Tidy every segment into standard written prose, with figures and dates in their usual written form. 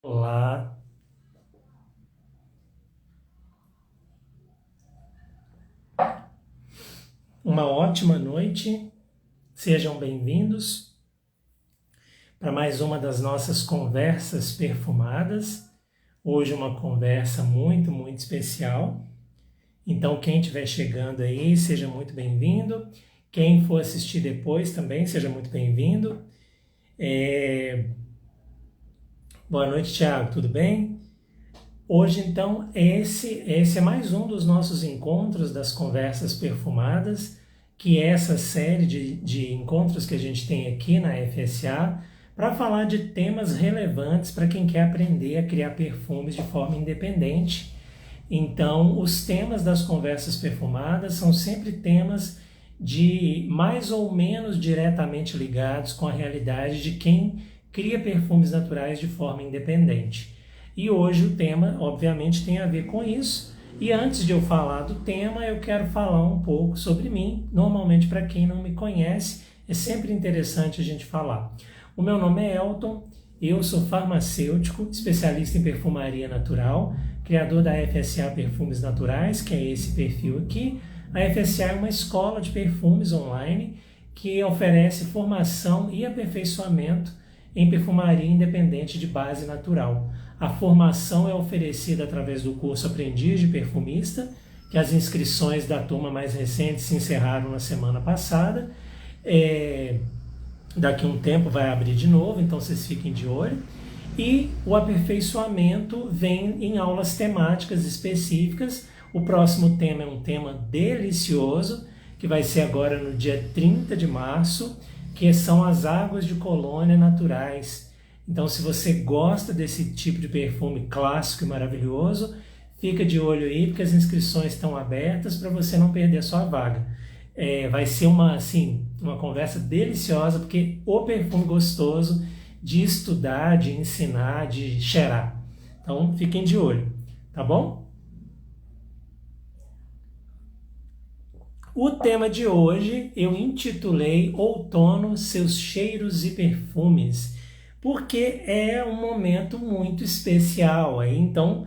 Olá, uma ótima noite, sejam bem-vindos para mais uma das nossas conversas perfumadas. Hoje uma conversa muito especial, então quem estiver chegando aí, seja muito bem-vindo. Quem for assistir depois também, seja muito bem-vindo. Boa noite, Thiago, tudo bem? Hoje, então, esse é mais um dos nossos encontros das conversas perfumadas, que é essa série de encontros que a gente tem aqui na FSA, para falar de temas relevantes para quem quer aprender a criar perfumes de forma independente. Então, os temas das conversas perfumadas são sempre temas de mais ou menos diretamente ligados com a realidade de quem cria perfumes naturais de forma independente. E hoje o tema, obviamente, tem a ver com isso. E antes de eu falar do tema, eu quero falar um pouco sobre mim. Normalmente, para quem não me conhece, é sempre interessante a gente falar. O meu nome é Elton, eu sou farmacêutico, especialista em perfumaria natural, criador da FSA Perfumes Naturais, que é esse perfil aqui. A FSA é uma escola de perfumes online que oferece formação e aperfeiçoamento em perfumaria independente de base natural. A formação é oferecida através do curso Aprendiz de Perfumista, que as inscrições da turma mais recente se encerraram na semana passada. Daqui a um tempo vai abrir de novo, então vocês fiquem de olho. E o aperfeiçoamento vem em aulas temáticas específicas. O próximo tema é um tema delicioso, que vai ser agora no dia 30 de março, que são as águas de colônia naturais. Então, se você gosta desse tipo de perfume clássico e maravilhoso, fica de olho aí, porque as inscrições estão abertas para você não perder a sua vaga. Vai ser uma conversa deliciosa, porque o perfume gostoso de estudar, de ensinar, de cheirar. Então, fiquem de olho, tá bom? O tema de hoje eu intitulei Outono, seus cheiros e perfumes, porque é um momento muito especial. Então,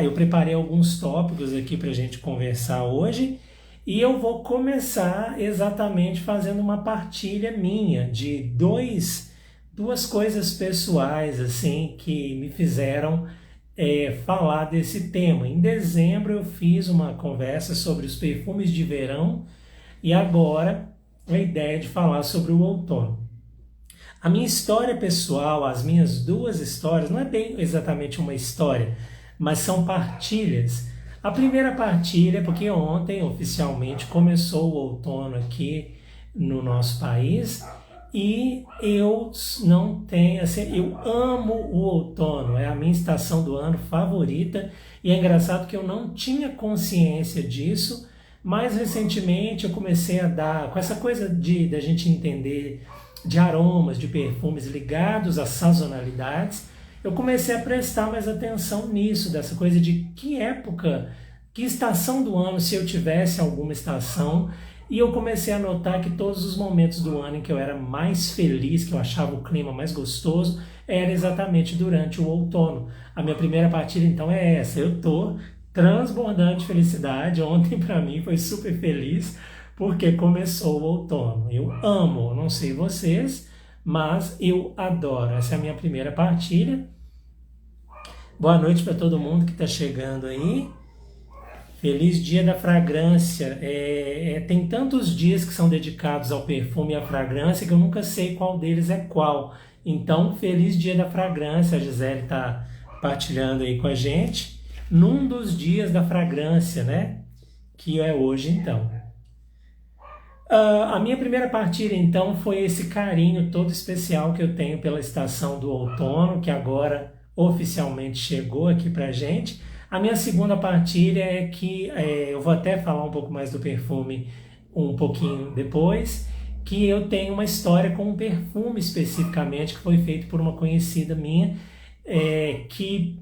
eu preparei alguns tópicos aqui para a gente conversar hoje, e eu vou começar exatamente fazendo uma partilha minha de duas coisas pessoais assim que me fizeram falar desse tema. Em dezembro eu fiz uma conversa sobre os perfumes de verão e agora a ideia de falar sobre o outono. A minha história pessoal, as minhas duas histórias, não é bem exatamente uma história, mas são partilhas. A primeira partilha é porque ontem oficialmente começou o outono aqui no nosso país. E eu não tenho, eu amo o outono, é a minha estação do ano favorita, e é engraçado que eu não tinha consciência disso, mas recentemente eu comecei a dar, com essa coisa da gente entender de aromas, de perfumes ligados às sazonalidades, eu comecei a prestar mais atenção nisso, dessa coisa de que época, que estação do ano, se eu tivesse alguma estação. E eu comecei a notar que todos os momentos do ano em que eu era mais feliz, que eu achava o clima mais gostoso, era exatamente durante o outono. A minha primeira partida, então, é essa. Eu tô transbordando de felicidade. Ontem, para mim, foi super feliz, porque começou o outono. Eu amo, não sei vocês, mas eu adoro. Essa é a minha primeira partilha. Boa noite para todo mundo que está chegando aí. Feliz Dia da Fragrância. Tem tantos dias que são dedicados ao perfume e à fragrância que eu nunca sei qual deles é qual. Então, feliz Dia da Fragrância. A Gisele está partilhando aí com a gente. Num dos dias da fragrância, né? Que é hoje, então. A minha primeira partilha, então, foi esse carinho todo especial que eu tenho pela estação do outono, que agora oficialmente chegou aqui pra gente. A minha segunda partilha é que eu vou até falar um pouco mais do perfume um pouquinho depois, que eu tenho uma história com um perfume especificamente que foi feito por uma conhecida minha, que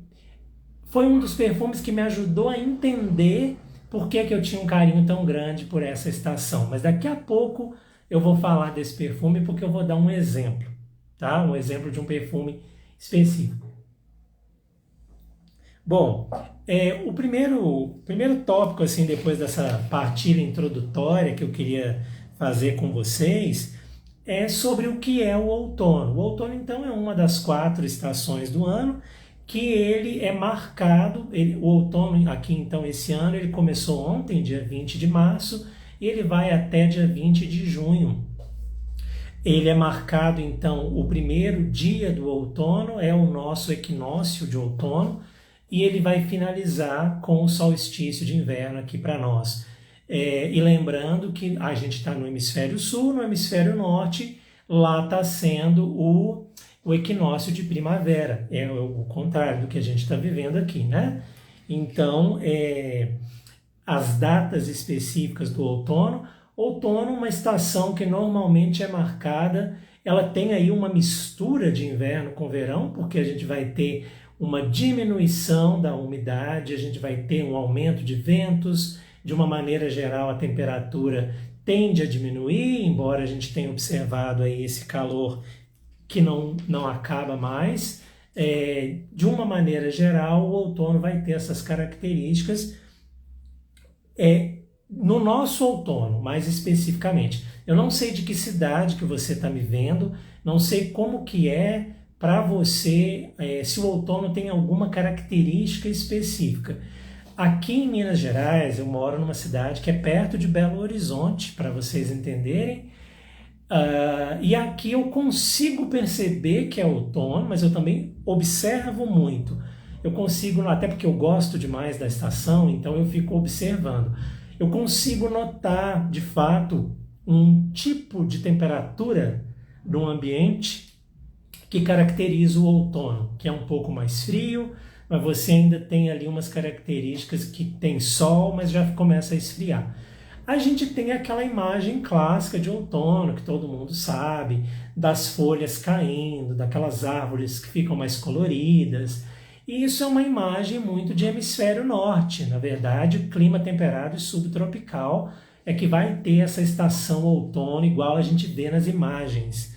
foi um dos perfumes que me ajudou a entender por que eu tinha um carinho tão grande por essa estação. Mas daqui a pouco eu vou falar desse perfume porque eu vou dar um exemplo, tá? Um exemplo de um perfume específico. Bom, o primeiro tópico, assim, depois dessa partilha introdutória que eu queria fazer com vocês, é sobre o que é o outono. O outono, então, é uma das 4 estações do ano, que ele é marcado, o outono aqui, então, esse ano, ele começou ontem, dia 20 de março, e ele vai até dia 20 de junho. Ele é marcado, então, o primeiro dia do outono é o nosso equinócio de outono, e ele vai finalizar com o solstício de inverno aqui para nós. E lembrando que a gente está no hemisfério sul, no hemisfério norte, lá está sendo o equinócio de primavera, é o contrário do que a gente está vivendo aqui, né? Então, as datas específicas do outono, outono é uma estação que normalmente é marcada, ela tem aí uma mistura de inverno com verão, porque a gente vai ter uma diminuição da umidade, a gente vai ter um aumento de ventos, de uma maneira geral a temperatura tende a diminuir, embora a gente tenha observado aí esse calor que não acaba mais. De uma maneira geral, o outono vai ter essas características. No nosso outono, mais especificamente, eu não sei de que cidade que você está me vendo, não sei como que é para você, se o outono tem alguma característica específica. Aqui em Minas Gerais, eu moro numa cidade que é perto de Belo Horizonte, para vocês entenderem, e aqui eu consigo perceber que é outono, mas eu também observo muito. Eu consigo, até porque eu gosto demais da estação, então eu fico observando. Eu consigo notar, de fato, um tipo de temperatura no ambiente que caracteriza o outono, que é um pouco mais frio, mas você ainda tem ali umas características que tem sol, mas já começa a esfriar. A gente tem aquela imagem clássica de outono, que todo mundo sabe, das folhas caindo, daquelas árvores que ficam mais coloridas. E isso é uma imagem muito de hemisfério norte. Na verdade, o clima temperado e subtropical é que vai ter essa estação outono igual a gente vê nas imagens.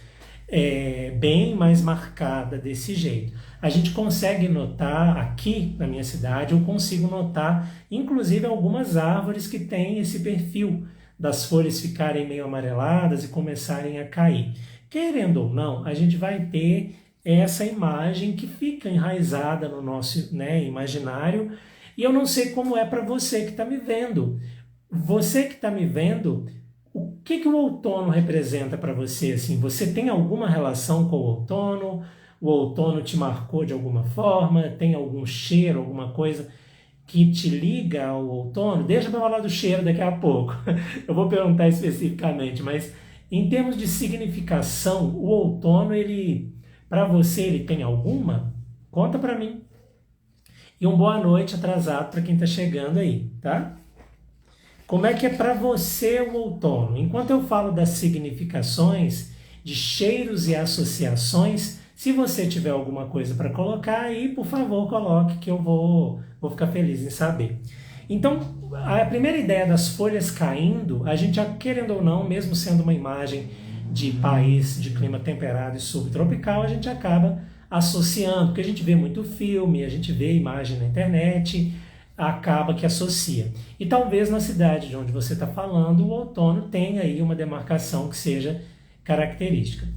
Bem mais marcada desse jeito. A gente consegue notar aqui na minha cidade, eu consigo notar inclusive algumas árvores que têm esse perfil das folhas ficarem meio amareladas e começarem a cair. Querendo ou não, a gente vai ter essa imagem que fica enraizada no nosso, imaginário, e eu não sei como é para você que está me vendo. Você que está me vendo, o que o outono representa para você? Assim, você tem alguma relação com o outono? O outono te marcou de alguma forma? Tem algum cheiro, alguma coisa que te liga ao outono? Deixa para falar do cheiro daqui a pouco. Eu vou perguntar especificamente, mas em termos de significação, o outono, para você, ele tem alguma? Conta para mim. E uma boa noite atrasado para quem está chegando aí, tá? Como é que é para você o outono? Enquanto eu falo das significações, de cheiros e associações, se você tiver alguma coisa para colocar aí, por favor, coloque que eu vou ficar feliz em saber. Então, a primeira ideia das folhas caindo, a gente, querendo ou não, mesmo sendo uma imagem de país de clima temperado e subtropical, a gente acaba associando, porque a gente vê muito filme, a gente vê imagem na internet, acaba que associa. E talvez na cidade de onde você está falando, o outono tenha aí uma demarcação que seja característica.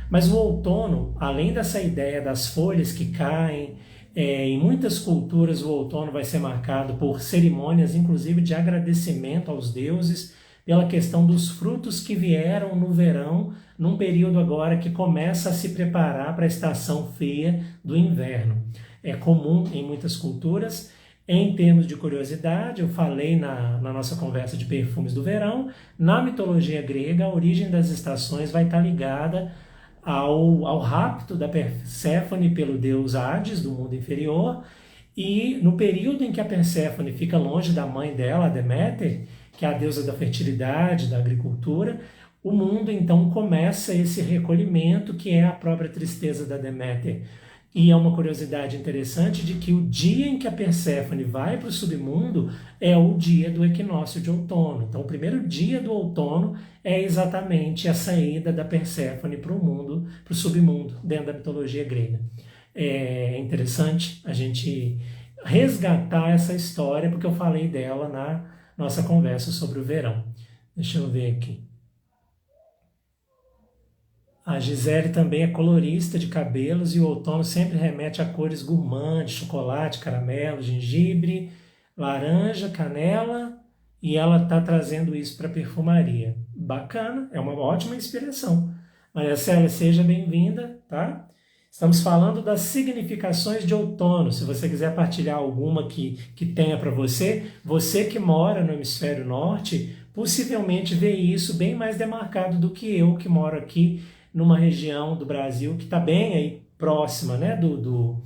Mas o outono, além dessa ideia das folhas que caem, em muitas culturas o outono vai ser marcado por cerimônias, inclusive de agradecimento aos deuses, pela questão dos frutos que vieram no verão, num período agora que começa a se preparar para a estação fria do inverno. É comum em muitas culturas. Em termos de curiosidade, eu falei na nossa conversa de perfumes do verão, na mitologia grega, a origem das estações vai estar ligada ao rapto da Perséfone pelo deus Hades, do mundo inferior, e no período em que a Perséfone fica longe da mãe dela, a Deméter, que é a deusa da fertilidade, da agricultura, o mundo então começa esse recolhimento, que é a própria tristeza da Deméter. E é uma curiosidade interessante de que o dia em que a Perséfone vai para o submundo é o dia do equinócio de outono. Então, o primeiro dia do outono é exatamente a saída da Perséfone para o mundo, para o submundo, dentro da mitologia grega. É interessante a gente resgatar essa história, porque eu falei dela na nossa conversa sobre o verão. Deixa eu ver aqui. A Gisele também é colorista de cabelos e o outono sempre remete a cores gourmand, de chocolate, caramelo, gengibre, laranja, canela, e ela está trazendo isso para perfumaria. Bacana, é uma ótima inspiração. Maria Célia, seja bem-vinda, tá? Estamos falando das significações de outono. Se você quiser partilhar alguma que tenha para você que mora no hemisfério norte, possivelmente vê isso bem mais demarcado do que eu, que moro aqui numa região do Brasil que está bem aí próxima, né, do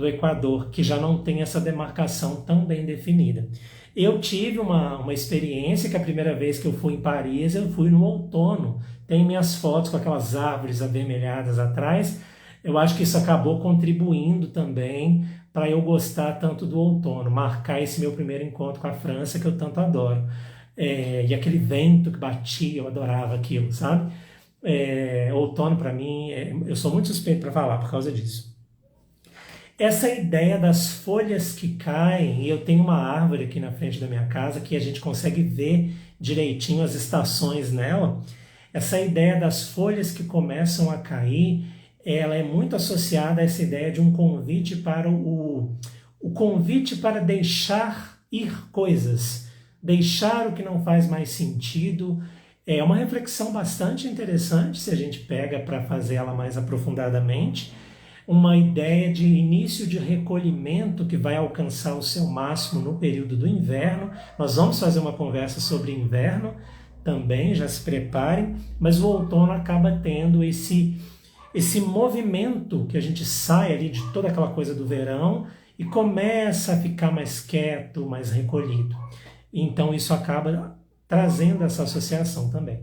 Equador, que já não tem essa demarcação tão bem definida. Eu tive uma experiência que a primeira vez que eu fui em Paris, eu fui no outono. Tem minhas fotos com aquelas árvores avermelhadas atrás. Eu acho que isso acabou contribuindo também para eu gostar tanto do outono, marcar esse meu primeiro encontro com a França, que eu tanto adoro. E aquele vento que batia, eu adorava aquilo, sabe? Outono para mim, eu sou muito suspeito para falar por causa disso. Essa ideia das folhas que caem, e eu tenho uma árvore aqui na frente da minha casa que a gente consegue ver direitinho as estações nela. Essa ideia das folhas que começam a cair, ela é muito associada a essa ideia de um convite para o convite para deixar ir coisas, deixar o que não faz mais sentido. É uma reflexão bastante interessante se a gente pega para fazer ela mais aprofundadamente. Uma ideia de início de recolhimento que vai alcançar o seu máximo no período do inverno. Nós vamos fazer uma conversa sobre inverno também, já se preparem, mas o outono acaba tendo esse movimento que a gente sai ali de toda aquela coisa do verão e começa a ficar mais quieto, mais recolhido. Então isso acaba trazendo essa associação também.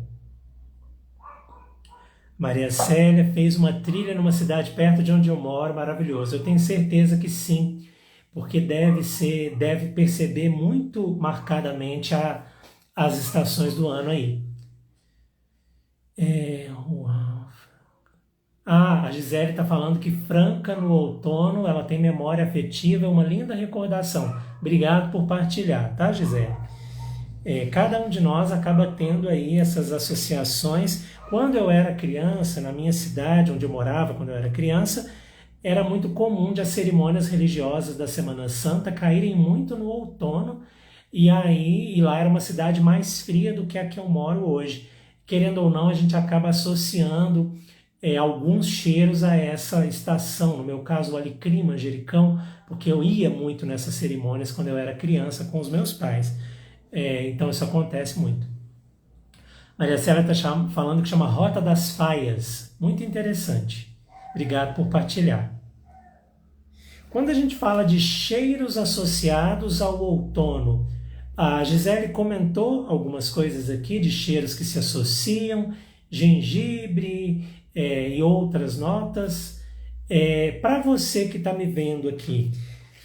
Maria Célia fez uma trilha numa cidade perto de onde eu moro, maravilhoso. Eu tenho certeza que sim, porque deve perceber muito marcadamente as estações do ano aí. A Gisele está falando que Franca no outono, ela tem memória afetiva, uma linda recordação. Obrigado por partilhar, tá, Gisele? Cada um de nós acaba tendo aí essas associações. Quando eu era criança, na minha cidade, onde eu morava quando eu era criança, era muito comum de as cerimônias religiosas da Semana Santa caírem muito no outono, e lá era uma cidade mais fria do que a que eu moro hoje. Querendo ou não, a gente acaba associando alguns cheiros a essa estação, no meu caso o alecrim, manjericão, porque eu ia muito nessas cerimônias quando eu era criança com os meus pais. Então isso acontece muito. Maria Célia está falando que chama Rota das Faias. Muito interessante. Obrigado por partilhar. Quando a gente fala de cheiros associados ao outono, a Gisele comentou algumas coisas aqui de cheiros que se associam, gengibre e outras notas. Para você que está me vendo aqui,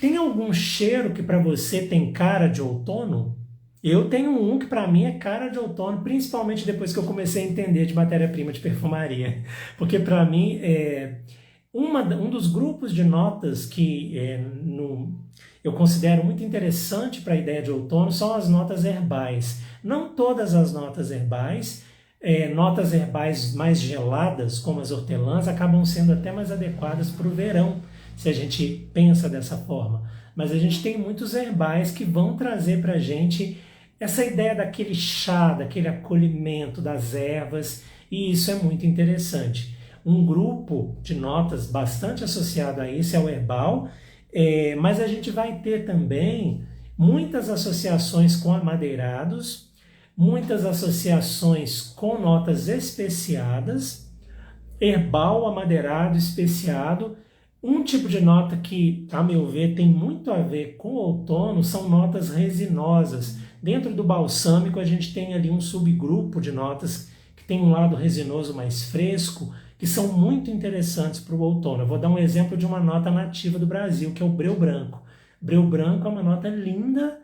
tem algum cheiro que para você tem cara de outono? Eu tenho um que para mim é cara de outono, principalmente depois que eu comecei a entender de matéria-prima de perfumaria. Porque para mim, um dos grupos de notas que eu considero muito interessante para a ideia de outono são as notas herbais. Não todas as notas herbais, notas herbais mais geladas, como as hortelãs, acabam sendo até mais adequadas para o verão, se a gente pensa dessa forma. Mas a gente tem muitos herbais que vão trazer para a gente essa ideia daquele chá, daquele acolhimento das ervas, e isso é muito interessante. Um grupo de notas bastante associado a isso é o herbal, mas a gente vai ter também muitas associações com amadeirados, muitas associações com notas especiadas, herbal, amadeirado, especiado. Um tipo de nota que, a meu ver, tem muito a ver com o outono são notas resinosas. Dentro do balsâmico, a gente tem ali um subgrupo de notas que tem um lado resinoso mais fresco, que são muito interessantes para o outono. Eu vou dar um exemplo de uma nota nativa do Brasil, que é o breu branco. Breu branco é uma nota linda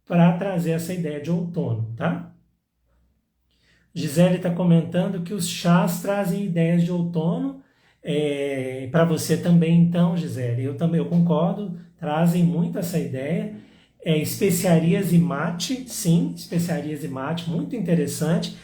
para trazer essa ideia de outono, tá? Gisele está comentando que os chás trazem ideias de outono. Para você também, então, Gisele, eu concordo, trazem muito essa ideia. Especiarias e mate, sim, especiarias e mate, muito interessante.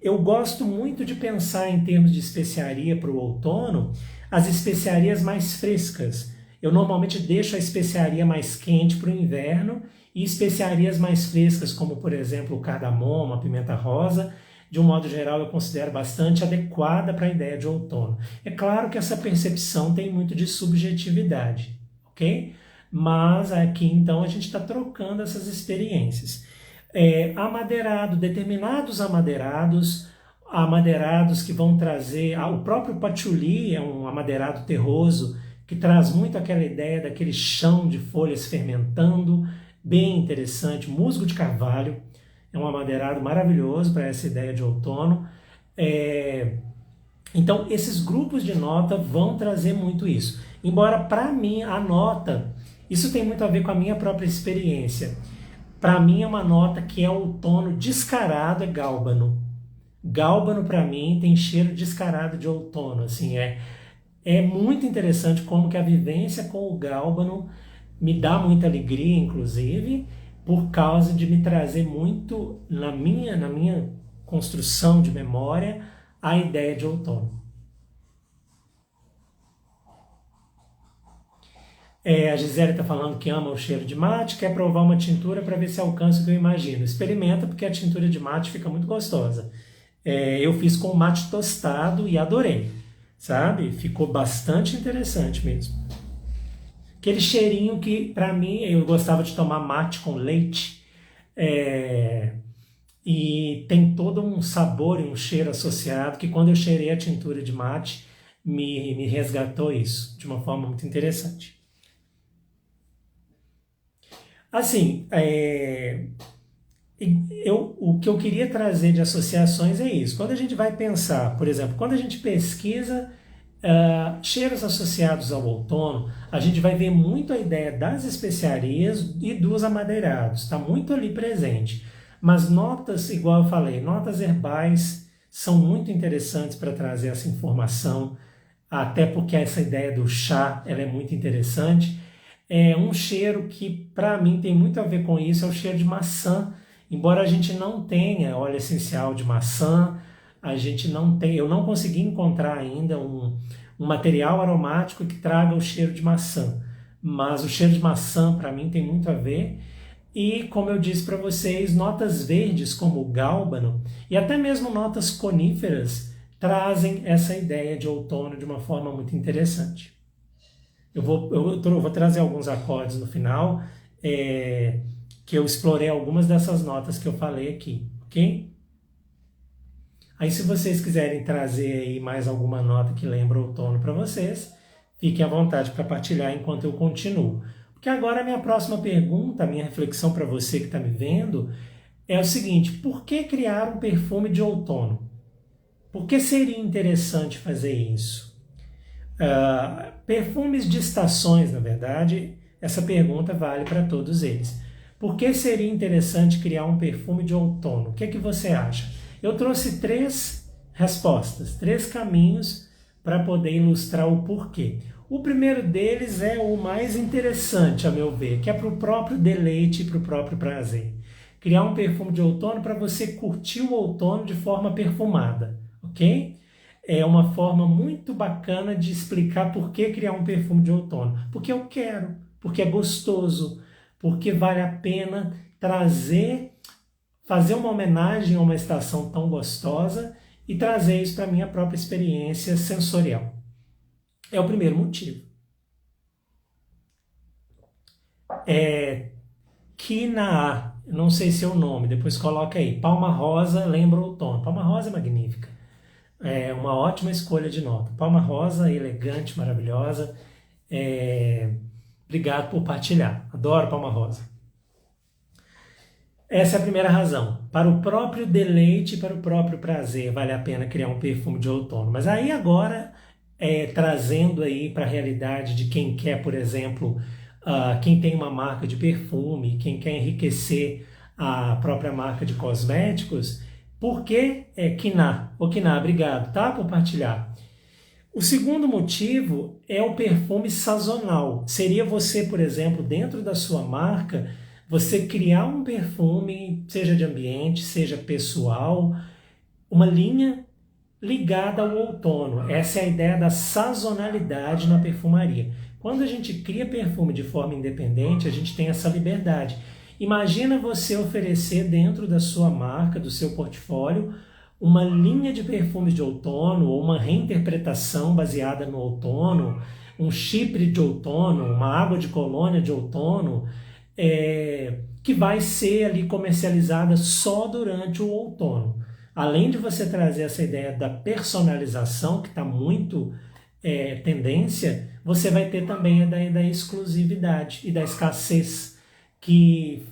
Eu gosto muito de pensar em termos de especiaria para o outono, as especiarias mais frescas. Eu normalmente deixo a especiaria mais quente para o inverno e especiarias mais frescas, como por exemplo o cardamomo, a pimenta rosa, de um modo geral eu considero bastante adequada para a ideia de outono. É claro que essa percepção tem muito de subjetividade, ok? Mas aqui então a gente está trocando essas experiências. Amadeirado, determinados amadeirados que vão trazer, o próprio patchouli é um amadeirado terroso que traz muito aquela ideia daquele chão de folhas fermentando, bem interessante. Musgo de carvalho é um amadeirado maravilhoso para essa ideia de outono. Então esses grupos de nota vão trazer muito isso. Embora para mim a nota, isso tem muito a ver com a minha própria experiência. Para mim é uma nota que é outono descarado, é gálbano. Gálbano para mim tem cheiro descarado de outono, assim, é muito interessante como que a vivência com o gálbano me dá muita alegria, inclusive, por causa de me trazer muito na minha construção de memória a ideia de outono. A Gisele está falando que ama o cheiro de mate, quer provar uma tintura para ver se alcança o que eu imagino. Experimenta, porque a tintura de mate fica muito gostosa. Eu fiz com mate tostado e adorei, sabe? Ficou bastante interessante mesmo. Aquele cheirinho que, para mim, eu gostava de tomar mate com leite, e tem todo um sabor e um cheiro associado que quando eu cheirei a tintura de mate, me resgatou isso de uma forma muito interessante. Assim, o que eu queria trazer de associações é isso. Quando a gente vai pensar, por exemplo, quando a gente pesquisa cheiros associados ao outono, a gente vai ver muito a ideia das especiarias e dos amadeirados, está muito ali presente. Mas notas, igual eu falei, notas herbais são muito interessantes para trazer essa informação, até porque essa ideia do chá ela é muito interessante. Um cheiro que para mim tem muito a ver com isso é o cheiro de maçã. Embora a gente não tenha óleo essencial de maçã, eu não consegui encontrar ainda um material aromático que traga o cheiro de maçã. Mas o cheiro de maçã para mim tem muito a ver. E como eu disse para vocês, notas verdes como o gálbano e até mesmo notas coníferas trazem essa ideia de outono de uma forma muito interessante. Eu vou trazer alguns acordes no final, que eu explorei algumas dessas notas que eu falei aqui, ok? Aí se vocês quiserem trazer aí mais alguma nota que lembra outono para vocês, fiquem à vontade para partilhar enquanto eu continuo. Porque agora a minha próxima pergunta, a minha reflexão para você que está me vendo, é o seguinte: por que criar um perfume de outono? Por que seria interessante fazer isso? Perfumes de estações, na verdade, essa pergunta vale para todos eles. Por que seria interessante criar um perfume de outono? O que é que você acha? Eu trouxe 3 respostas, 3 caminhos para poder ilustrar o porquê. O primeiro deles é o mais interessante, a meu ver, que é para o próprio deleite e para o próprio prazer. Criar um perfume de outono para você curtir o outono de forma perfumada, ok? É uma forma muito bacana de explicar por que criar um perfume de outono. Porque eu quero, porque é gostoso, porque vale a pena fazer uma homenagem a uma estação tão gostosa e trazer isso para a minha própria experiência sensorial. É o primeiro motivo. Quinaa, não sei se é o nome, depois coloca aí. Palma rosa lembra outono. Palma rosa é magnífica. É uma ótima escolha de nota. Palma rosa, elegante, maravilhosa. Obrigado por partilhar. Adoro palma rosa. Essa é a primeira razão. Para o próprio deleite e para o próprio prazer, vale a pena criar um perfume de outono. Mas aí agora, trazendo aí para a realidade de quem quer, por exemplo, quem tem uma marca de perfume, quem quer enriquecer a própria marca de cosméticos, por que Quinaa? Ô Quinaa, obrigado, tá? Por partilhar. O segundo motivo é o perfume sazonal. Seria você, por exemplo, dentro da sua marca, você criar um perfume, seja de ambiente, seja pessoal, uma linha ligada ao outono. Essa é a ideia da sazonalidade na perfumaria. Quando a gente cria perfume de forma independente, a gente tem essa liberdade. Imagina você oferecer dentro da sua marca, do seu portfólio, uma linha de perfumes de outono ou uma reinterpretação baseada no outono, um chipre de outono, uma água de colônia de outono, que vai ser ali comercializada só durante o outono. Além de você trazer essa ideia da personalização, que está muito tendência, você vai ter também a ideia da exclusividade e da escassez, que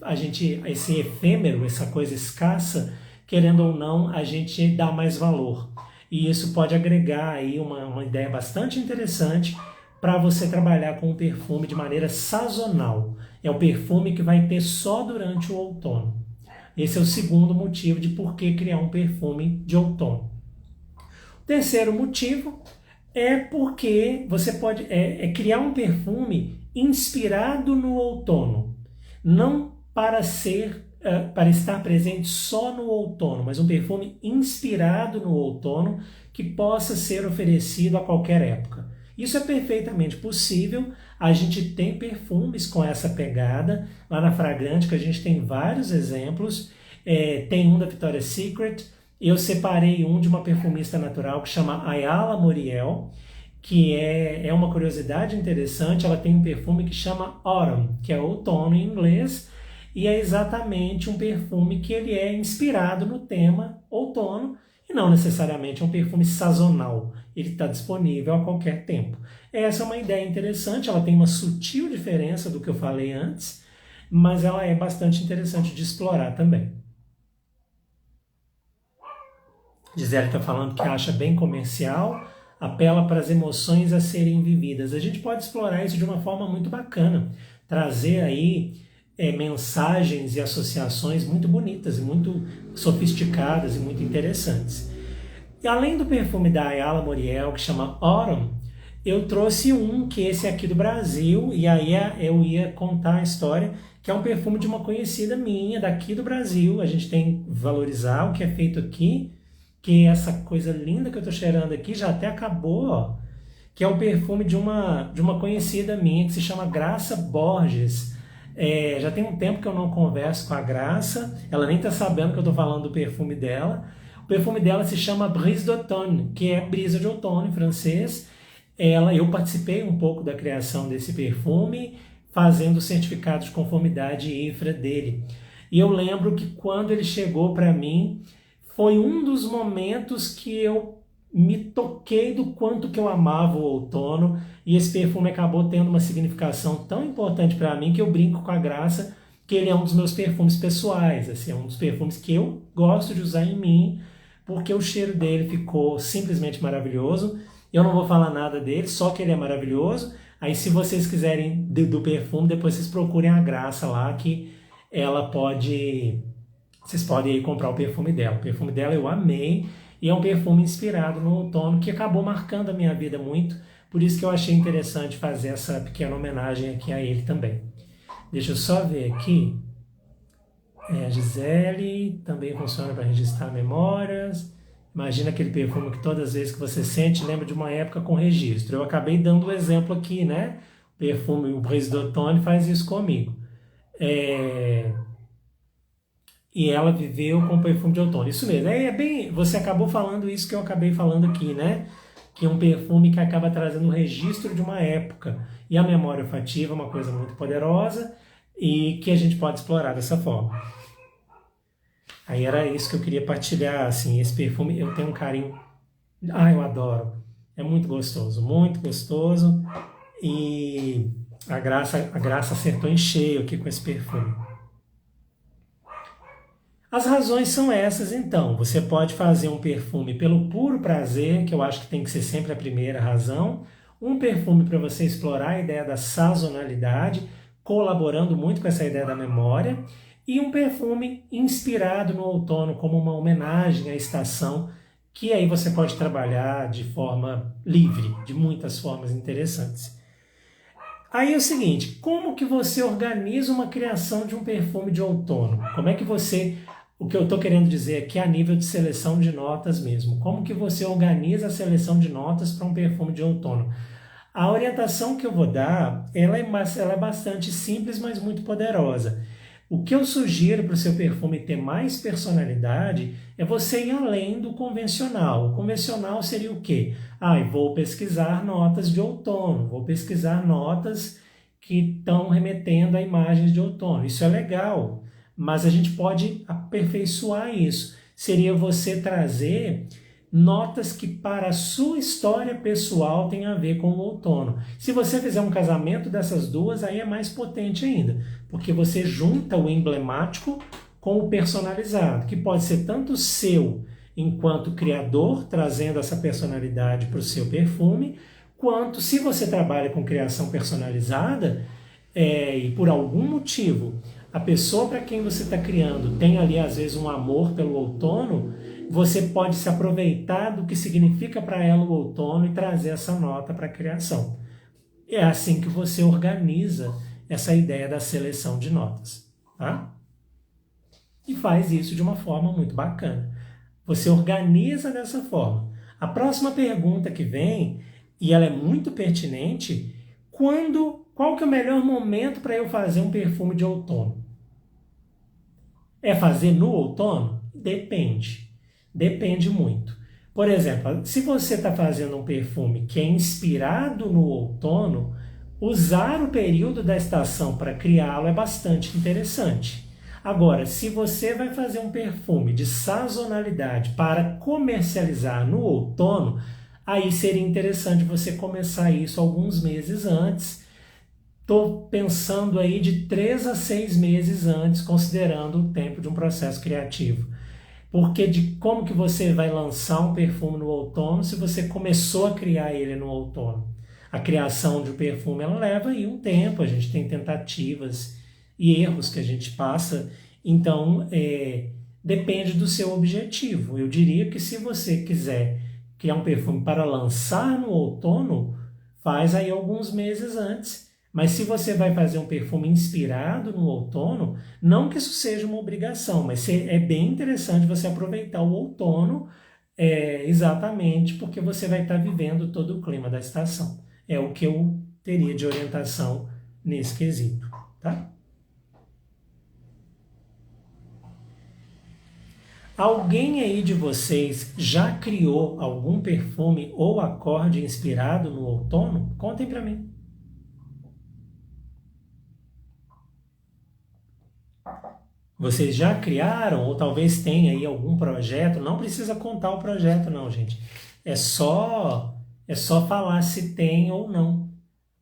esse efêmero, essa coisa escassa, querendo ou não, a gente dá mais valor. E isso pode agregar aí uma ideia bastante interessante para você trabalhar com o perfume de maneira sazonal. É o perfume que vai ter só durante o outono. Esse é o segundo motivo de por que criar um perfume de outono. O terceiro motivo é porque você pode criar um perfume inspirado no outono, não para estar presente só no outono, mas um perfume inspirado no outono que possa ser oferecido a qualquer época. Isso é perfeitamente possível. A gente tem perfumes com essa pegada. Lá na Fragrante, que a gente tem vários exemplos. Tem um da Victoria's Secret. Eu separei um de uma perfumista natural que chama Ayala Moriel, que é uma curiosidade interessante. Ela tem um perfume que chama Autumn, que é outono em inglês, e é exatamente um perfume que ele é inspirado no tema outono, e não necessariamente um perfume sazonal. Ele está disponível a qualquer tempo. Essa é uma ideia interessante, ela tem uma sutil diferença do que eu falei antes, mas ela é bastante interessante de explorar também. Gisele está falando que acha bem comercial, apela para as emoções a serem vividas. A gente pode explorar isso de uma forma muito bacana, trazer aí mensagens e associações muito bonitas, muito sofisticadas e muito interessantes. E além do perfume da Ayala Moriel, que chama Autumn, eu trouxe um, que esse é aqui do Brasil, e aí eu ia contar a história, que é um perfume de uma conhecida minha, daqui do Brasil. A gente tem que valorizar o que é feito aqui, que essa coisa linda que eu estou cheirando aqui já até acabou, ó, que é um perfume de uma conhecida minha, que se chama Graça Borges. Já tem um tempo que eu não converso com a Graça, ela nem está sabendo que eu estou falando do perfume dela. O perfume dela se chama Brise d'automne, que é brisa de outono em francês. Eu participei um pouco da criação desse perfume, fazendo o certificado de conformidade IFRA dele. E eu lembro que quando ele chegou para mim, foi um dos momentos que eu me toquei do quanto que eu amava o outono, e esse perfume acabou tendo uma significação tão importante para mim que eu brinco com a Graça que ele é um dos meus perfumes pessoais, assim, é um dos perfumes que eu gosto de usar em mim, porque o cheiro dele ficou simplesmente maravilhoso. Eu não vou falar nada dele, só que ele é maravilhoso. Aí se vocês quiserem do perfume, depois vocês procurem a Graça lá, que ela pode... Vocês podem aí comprar o perfume dela. O perfume dela eu amei, e é um perfume inspirado no outono, que acabou marcando a minha vida muito, por isso que eu achei interessante fazer essa pequena homenagem aqui a ele também. Deixa eu só ver aqui. A Gisele também funciona para registrar memórias. Imagina aquele perfume que todas as vezes que você sente, lembra de uma época com registro. Eu acabei dando um exemplo aqui, né? O perfume, o Brise d'automne faz isso comigo. E ela viveu com perfume de outono. Isso mesmo, você acabou falando isso que eu acabei falando aqui, né? Que é um perfume que acaba trazendo um registro de uma época. E a memória olfativa é uma coisa muito poderosa e que a gente pode explorar dessa forma. Aí era isso que eu queria partilhar, assim, esse perfume eu tenho um carinho... eu adoro. É muito gostoso, e a Graça acertou em cheio aqui com esse perfume. As razões são essas, então. Você pode fazer um perfume pelo puro prazer, que eu acho que tem que ser sempre a primeira razão. Um perfume para você explorar a ideia da sazonalidade, colaborando muito com essa ideia da memória. E um perfume inspirado no outono, como uma homenagem à estação que aí você pode trabalhar de forma livre, de muitas formas interessantes. Aí é o seguinte, como que você organiza uma criação de um perfume de outono? Como é que você, o que eu estou querendo dizer aqui é a nível de seleção de notas mesmo, como que você organiza a seleção de notas para um perfume de outono? A orientação que eu vou dar, ela é bastante simples, mas muito poderosa. O que eu sugiro para o seu perfume ter mais personalidade é você ir além do convencional. O convencional seria o quê? Vou pesquisar notas de outono, vou pesquisar notas que estão remetendo a imagens de outono. Isso é legal, mas a gente pode aperfeiçoar isso. Seria você trazer notas que para a sua história pessoal tem a ver com o outono. Se você fizer um casamento dessas duas, aí é mais potente ainda, porque você junta o emblemático com o personalizado, que pode ser tanto seu enquanto criador, trazendo essa personalidade para o seu perfume, quanto se você trabalha com criação personalizada e por algum motivo a pessoa para quem você está criando tem ali às vezes um amor pelo outono, você pode se aproveitar do que significa para ela o outono e trazer essa nota para a criação. É assim que você organiza essa ideia da seleção de notas, tá? E faz isso de uma forma muito bacana. Você organiza dessa forma. A próxima pergunta que vem, e ela é muito pertinente, qual que é o melhor momento para eu fazer um perfume de outono? É fazer no outono? Depende. Depende muito. Por exemplo, se você está fazendo um perfume que é inspirado no outono, usar o período da estação para criá-lo é bastante interessante. Agora, se você vai fazer um perfume de sazonalidade para comercializar no outono, aí seria interessante você começar isso alguns meses antes. Estou pensando aí de 3 a 6 meses antes, considerando o tempo de um processo criativo. Porque de como que você vai lançar um perfume no outono se você começou a criar ele no outono? A criação de um perfume ela leva aí um tempo, a gente tem tentativas e erros que a gente passa, então depende do seu objetivo. Eu diria que se você quiser criar um perfume para lançar no outono, faz aí alguns meses antes. Mas se você vai fazer um perfume inspirado no outono, não que isso seja uma obrigação, mas é bem interessante você aproveitar o outono exatamente porque você vai estar vivendo todo o clima da estação. É o que eu teria de orientação nesse quesito, tá? Alguém aí de vocês já criou algum perfume ou acorde inspirado no outono? Contem para mim. Vocês já criaram ou talvez tenha aí algum projeto? Não precisa contar o projeto não, gente. É só falar se tem ou não,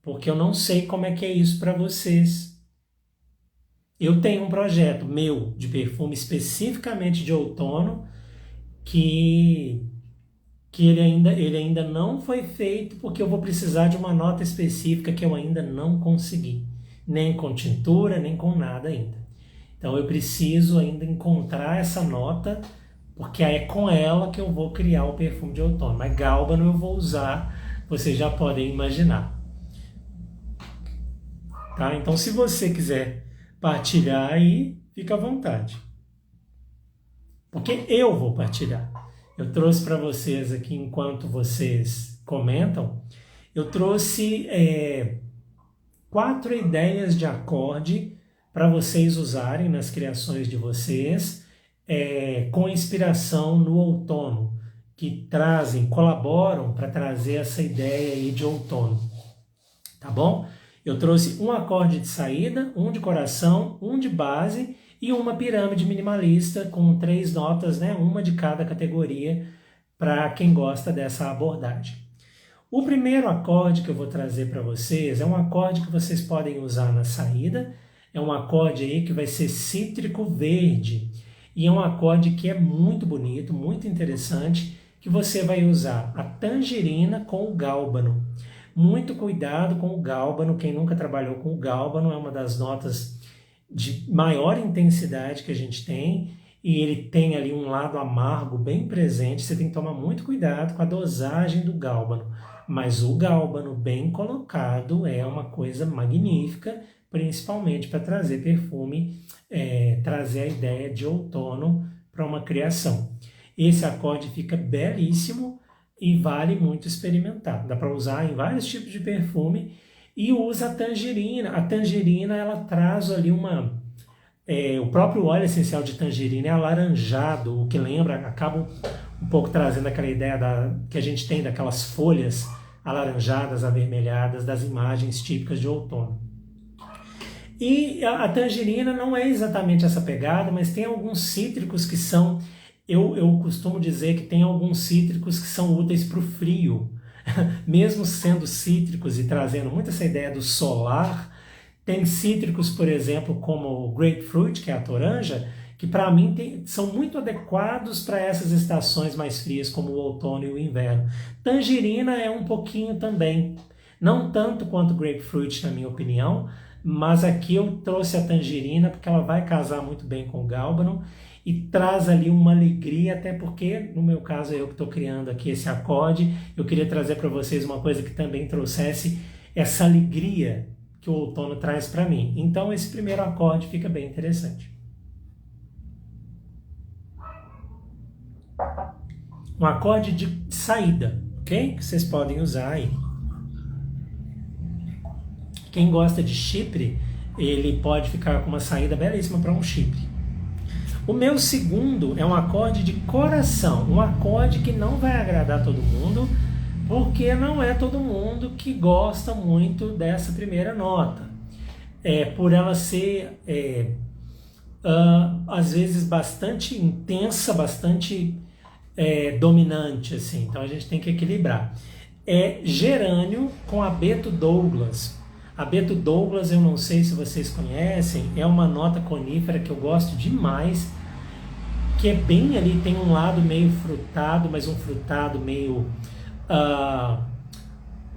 porque eu não sei como é que é isso para vocês. Eu tenho um projeto meu de perfume especificamente de outono que ele ainda não foi feito porque eu vou precisar de uma nota específica que eu ainda não consegui, nem com tintura, nem com nada ainda. Então eu preciso ainda encontrar essa nota, porque é com ela que eu vou criar o perfume de outono. Mas gálbano eu vou usar, vocês já podem imaginar. Tá? Então se você quiser partilhar aí, fica à vontade. Porque eu vou partilhar. Eu trouxe para vocês aqui, enquanto vocês comentam, eu trouxe 4 ideias de acorde para vocês usarem nas criações de vocês, com inspiração no outono, que colaboram para trazer essa ideia aí de outono, tá bom? Eu trouxe um acorde de saída, um de coração, um de base e uma pirâmide minimalista com 3 notas, né? Uma de cada categoria, para quem gosta dessa abordagem. O primeiro acorde que eu vou trazer para vocês é um acorde que vocês podem usar na saída. É um acorde aí que vai ser cítrico verde. E é um acorde que é muito bonito, muito interessante, que você vai usar a tangerina com o gálbano. Muito cuidado com o gálbano. Quem nunca trabalhou com o gálbano é uma das notas de maior intensidade que a gente tem. e ele tem ali um lado amargo bem presente. Você tem que tomar muito cuidado com a dosagem do gálbano, mas o gálbano bem colocado é uma coisa magnífica, principalmente para trazer perfume, trazer a ideia de outono para uma criação. Esse acorde fica belíssimo e vale muito experimentar. Dá para usar em vários tipos de perfume e usa a tangerina. A tangerina, ela traz ali o próprio óleo essencial de tangerina é alaranjado, o que lembra, acaba um pouco trazendo aquela ideia que a gente tem daquelas folhas alaranjadas, avermelhadas, das imagens típicas de outono. E a tangerina não é exatamente essa pegada, mas tem alguns cítricos que são, eu costumo dizer que tem alguns cítricos que são úteis para o frio. Mesmo sendo cítricos e trazendo muito essa ideia do solar, tem cítricos, por exemplo, como o grapefruit, que é a toranja, que para mim são muito adequados para essas estações mais frias, como o outono e o inverno. Tangerina é um pouquinho também, não tanto quanto o grapefruit, na minha opinião, mas aqui eu trouxe a tangerina porque ela vai casar muito bem com o gálbano e traz ali uma alegria, até porque, no meu caso, eu que estou criando aqui esse acorde, eu queria trazer para vocês uma coisa que também trouxesse essa alegria que o outono traz para mim. Então, esse primeiro acorde fica bem interessante. Um acorde de saída, ok? Que vocês podem usar aí. Quem gosta de chipre, ele pode ficar com uma saída belíssima para um chipre. O meu segundo é um acorde de coração, um acorde que não vai agradar todo mundo, porque não é todo mundo que gosta muito dessa primeira nota. Por ela ser, às vezes, bastante intensa, bastante dominante, assim. Então a gente tem que equilibrar. É gerânio com abeto Douglas. Abeto Douglas, eu não sei se vocês conhecem, é uma nota conífera que eu gosto demais, que é bem ali, tem um lado meio frutado, mas um frutado meio...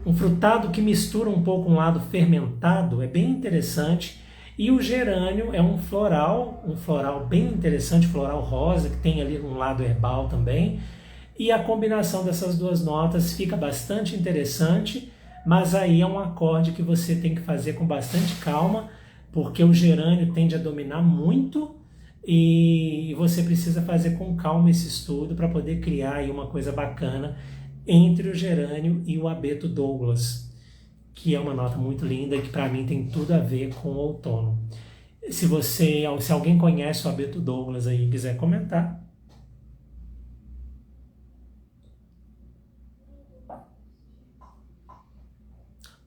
um frutado que mistura um pouco um lado fermentado, é bem interessante. E o gerânio é um floral bem interessante, floral rosa, que tem ali um lado herbal também. E a combinação dessas duas notas fica bastante interessante, mas aí é um acorde que você tem que fazer com bastante calma, porque o gerânio tende a dominar muito e você precisa fazer com calma esse estudo para poder criar aí uma coisa bacana entre o gerânio e o abeto Douglas, que é uma nota muito linda e que para mim tem tudo a ver com o outono. Se alguém conhece o abeto Douglas aí e quiser comentar.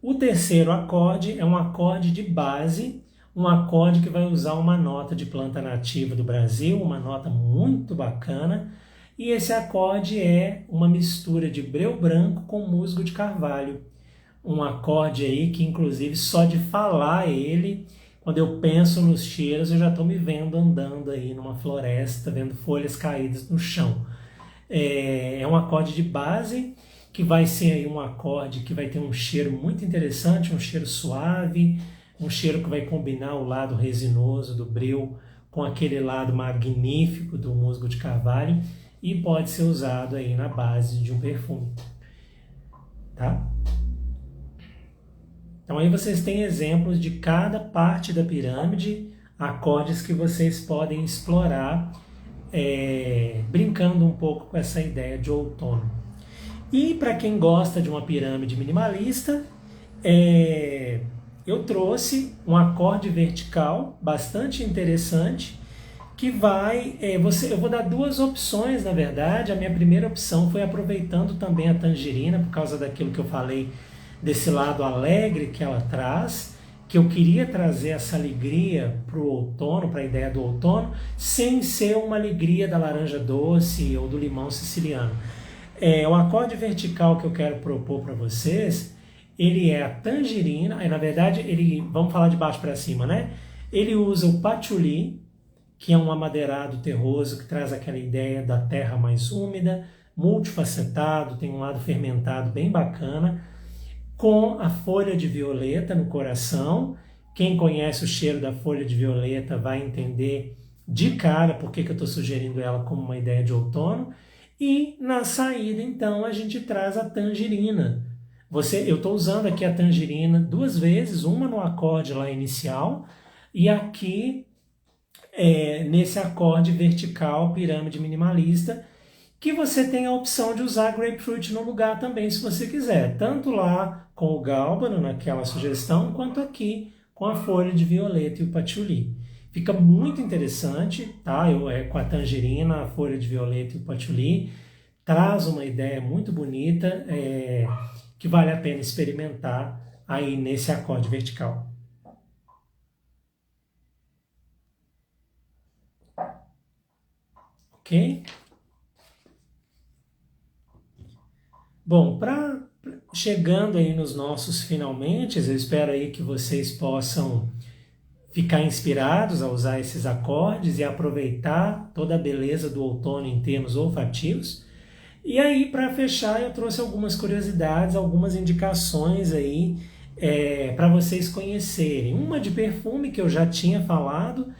O terceiro acorde é um acorde de base, um acorde que vai usar uma nota de planta nativa do Brasil, uma nota muito bacana, e esse acorde é uma mistura de breu branco com musgo de carvalho. Um acorde aí que, inclusive, só de falar ele, quando eu penso nos cheiros, eu já estou me vendo andando aí numa floresta, vendo folhas caídas no chão. É um acorde de base, que vai ser aí um acorde que vai ter um cheiro muito interessante, um cheiro suave, um cheiro que vai combinar o lado resinoso do breu com aquele lado magnífico do musgo de carvalho e pode ser usado aí na base de um perfume, tá? Então aí vocês têm exemplos de cada parte da pirâmide, acordes que vocês podem explorar, brincando um pouco com essa ideia de outono. E para quem gosta de uma pirâmide minimalista, eu trouxe um acorde vertical bastante interessante, que vai... eu vou dar duas opções, na verdade. A minha primeira opção foi aproveitando também a tangerina, por causa daquilo que eu falei, desse lado alegre que ela traz, que eu queria trazer essa alegria para o outono, para a ideia do outono, sem ser uma alegria da laranja doce ou do limão siciliano. O acorde vertical que eu quero propor para vocês, ele é a tangerina, na verdade, vamos falar de baixo para cima, né? Ele usa o patchouli, que é um amadeirado terroso, que traz aquela ideia da terra mais úmida, multifacetado, tem um lado fermentado bem bacana, com a folha de violeta no coração. Quem conhece o cheiro da folha de violeta vai entender de cara por que eu estou sugerindo ela como uma ideia de outono. E na saída, então, a gente traz a tangerina. Eu estou usando aqui a tangerina 2 vezes, uma no acorde lá inicial e aqui nesse acorde vertical, pirâmide minimalista, que você tem a opção de usar grapefruit no lugar também, se você quiser. Tanto lá com o gálbano, naquela sugestão, quanto aqui com a folha de violeta e o patchouli. Fica muito interessante, tá? Com a tangerina, a folha de violeta e o patchouli. Traz uma ideia muito bonita, que vale a pena experimentar aí nesse acorde vertical. Ok? Bom, chegando aí nos nossos finalmente, eu espero aí que vocês possam ficar inspirados a usar esses acordes e aproveitar toda a beleza do outono em termos olfativos. E aí, para fechar, eu trouxe algumas curiosidades, algumas indicações aí para vocês conhecerem. Uma de perfume que eu já tinha falado,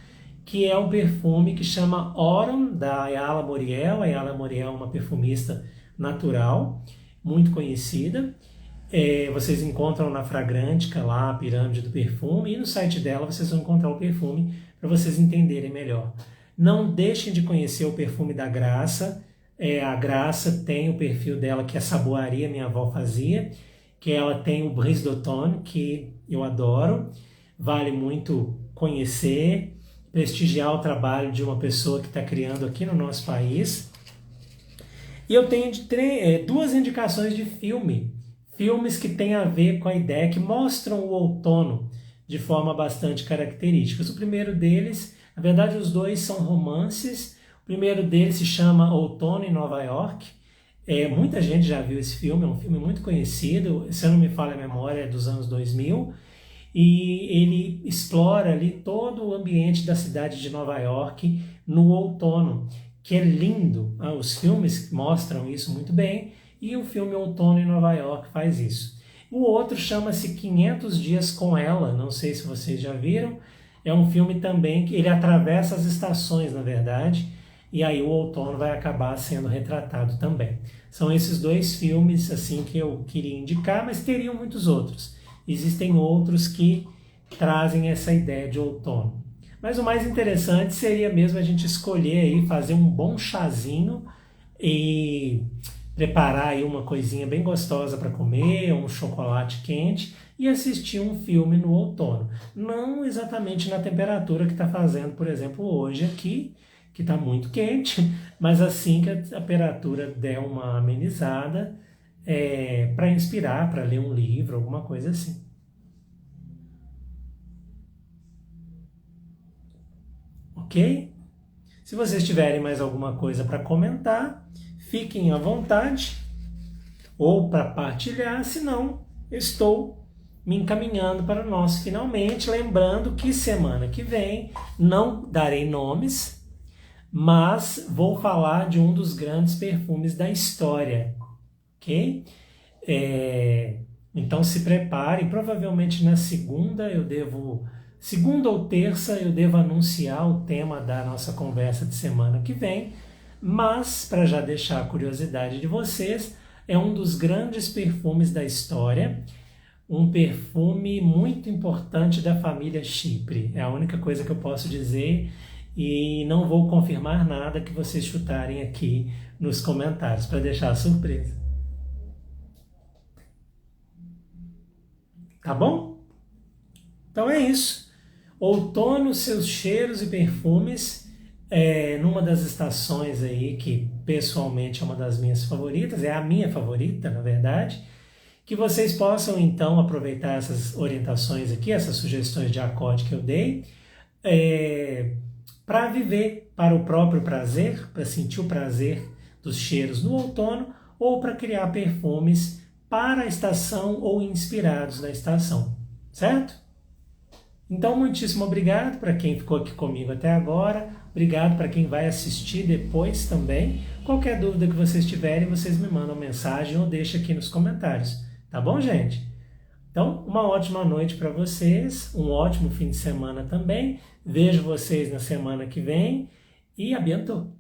que é um perfume que chama Autumn, da Ayala Moriel. A Ayala Moriel é uma perfumista natural, muito conhecida. Vocês encontram na Fragrantica lá a pirâmide do perfume, e no site dela vocês vão encontrar o perfume para vocês entenderem melhor. Não deixem de conhecer o perfume da Graça. A Graça tem o perfil dela, que é Saboaria, minha avó fazia, que ela tem o Brise d'Automne, que eu adoro. Vale muito conhecer, prestigiar o trabalho de uma pessoa que está criando aqui no nosso país. E eu tenho 2 indicações de filmes que têm a ver com a ideia, que mostram o outono de forma bastante característica. O primeiro deles, na verdade os 2 são romances. O primeiro deles se chama Outono em Nova York. Muita gente já viu esse filme, é um filme muito conhecido, se eu não me falha a memória, é dos anos 2000, e ele explora ali todo o ambiente da cidade de Nova York no outono, que é lindo. Os filmes mostram isso muito bem, e o filme Outono em Nova York faz isso. O outro chama-se 500 Dias com Ela, não sei se vocês já viram. É um filme também que ele atravessa as estações, na verdade, e aí o outono vai acabar sendo retratado também. São esses 2 filmes assim que eu queria indicar, mas teriam muitos outros. Existem outros que trazem essa ideia de outono. Mas o mais interessante seria mesmo a gente escolher aí, fazer um bom chazinho e preparar aí uma coisinha bem gostosa para comer, um chocolate quente e assistir um filme no outono. Não exatamente na temperatura que está fazendo, por exemplo, hoje aqui, que está muito quente, mas assim que a temperatura der uma amenizada, para inspirar, para ler um livro, alguma coisa assim. Ok? Se vocês tiverem mais alguma coisa para comentar, fiquem à vontade, ou para partilhar, senão eu estou me encaminhando para o nosso finalmente, lembrando que semana que vem não darei nomes, mas vou falar de um dos grandes perfumes da história, ok? Então se preparem, provavelmente na segunda ou terça eu devo anunciar o tema da nossa conversa de semana que vem, mas para já deixar a curiosidade de vocês, é um dos grandes perfumes da história, um perfume muito importante da família Chypre. É a única coisa que eu posso dizer e não vou confirmar nada que vocês chutarem aqui nos comentários, para deixar a surpresa. Tá bom? Então é isso. Outono, seus cheiros e perfumes, numa das estações aí que pessoalmente é uma das minhas favoritas, é a minha favorita, na verdade, que vocês possam então aproveitar essas orientações aqui, essas sugestões de acorde que eu dei, para viver para o próprio prazer, para sentir o prazer dos cheiros no outono, ou para criar perfumes para a estação ou inspirados na estação, certo? Então, muitíssimo obrigado para quem ficou aqui comigo até agora, obrigado para quem vai assistir depois também. Qualquer dúvida que vocês tiverem, vocês me mandam mensagem ou deixam aqui nos comentários, tá bom, gente? Então, uma ótima noite para vocês, um ótimo fim de semana também. Vejo vocês na semana que vem e abençoe.